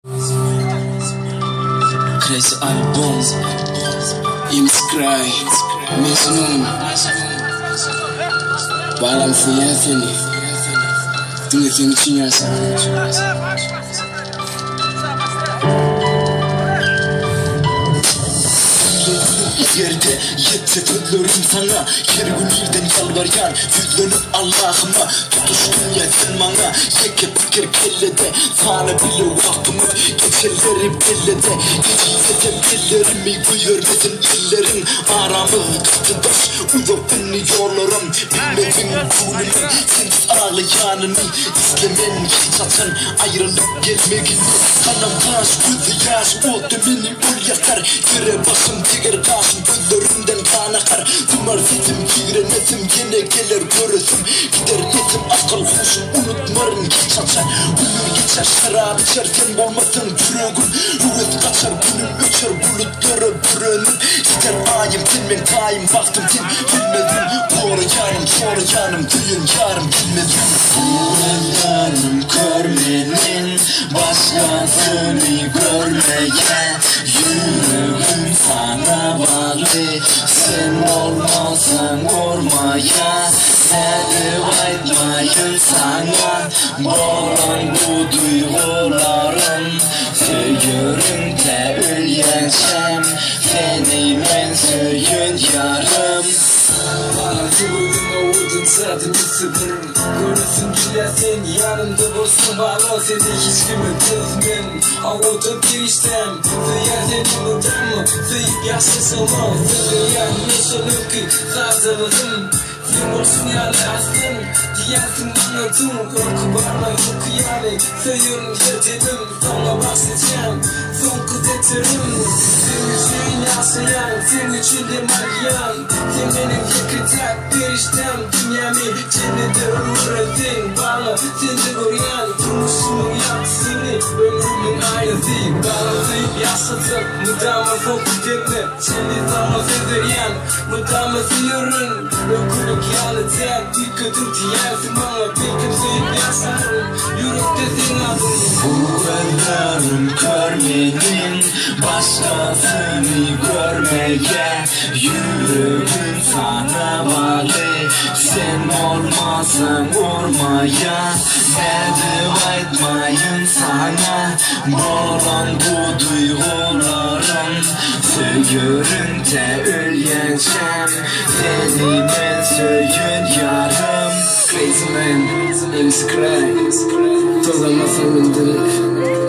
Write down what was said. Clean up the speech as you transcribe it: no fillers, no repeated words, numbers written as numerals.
Crazy album, Ims Cry, Mecnun. Bağlam fiyatını, dinletin için yazsam. Yerde yettebilirim sana. Kergünlerden yalvaryan yüzlenip Allah'ıma tutuştum yetin bana. Yeke fikir kellede sana bile vaktimi geçerleri bellede. Geçilsete bellerimi görmesin ellerin aramı kıtıdaş uzakını yollarım. Bilmedin kulunu sensiz ağlayanını İzlemen hiç atan ayrılıp gelmekin. Kanam taş gözü yaş o demini ol yakar. Yere basım diğer karşım gözlerimden kan akar. Dumar sesim giremesim gene gelir göresim. Gider yetim akıl huşum unutmarım hiç açar. Ömür geçer şarap içerken olmasın yüreğim. Rüvet kaçar günüm öçer bulutları bürünür. İster ayım dinmen kayım baktım din bilmedim. Doğru yanım sonra yanım duyun yarım bilmedim. Buralarım görmenin başkasını görmeye. Yüreğim sana bağlı, sen olmazsan ormaya. Sevip aytmayın sana boğulan bu duygularım. Söyürüm de öleceğim, seni ben söyün yarım. Bana vurdun zaten hissederim. Göresin bile sen yanımda olsun bana. Seni hiç kimi bilmem. Havada bir işlem veya senin odamı Zeyip yaşasam o Zeyyan yaşanır ki zazalığım. Sen olsun yani aslın diyensin bana tüm korku bana yok yani. Sayıyorum yeterim sana bahsedeceğim. Son kız eterim. Senin için yaşayan, senin için de maryan. Sen benim yakacak bir işlem. Dünyamı cennete ömredin bana. Sen de koruyan durmuşumun yaksını. Ömrümün aynısı bana zayıf yaşatıp mudama fokus etme. Şimdi sana sezeryen mudama sıyırın. Ökülük yanıtı bir kötü diyensin bana. Bir gün zayıf yaşarım. Yürekte senin adın. Buralarım görmenin başkasını görmeye. Yüreğim sana bağlı, sen olmazsan ormaya. Sevip aytmayın sana boğulan bu duygularım. Söyürüm de öleceğim, seni ben söyün yarım. Crazy man, Ims Cry, toda uma família.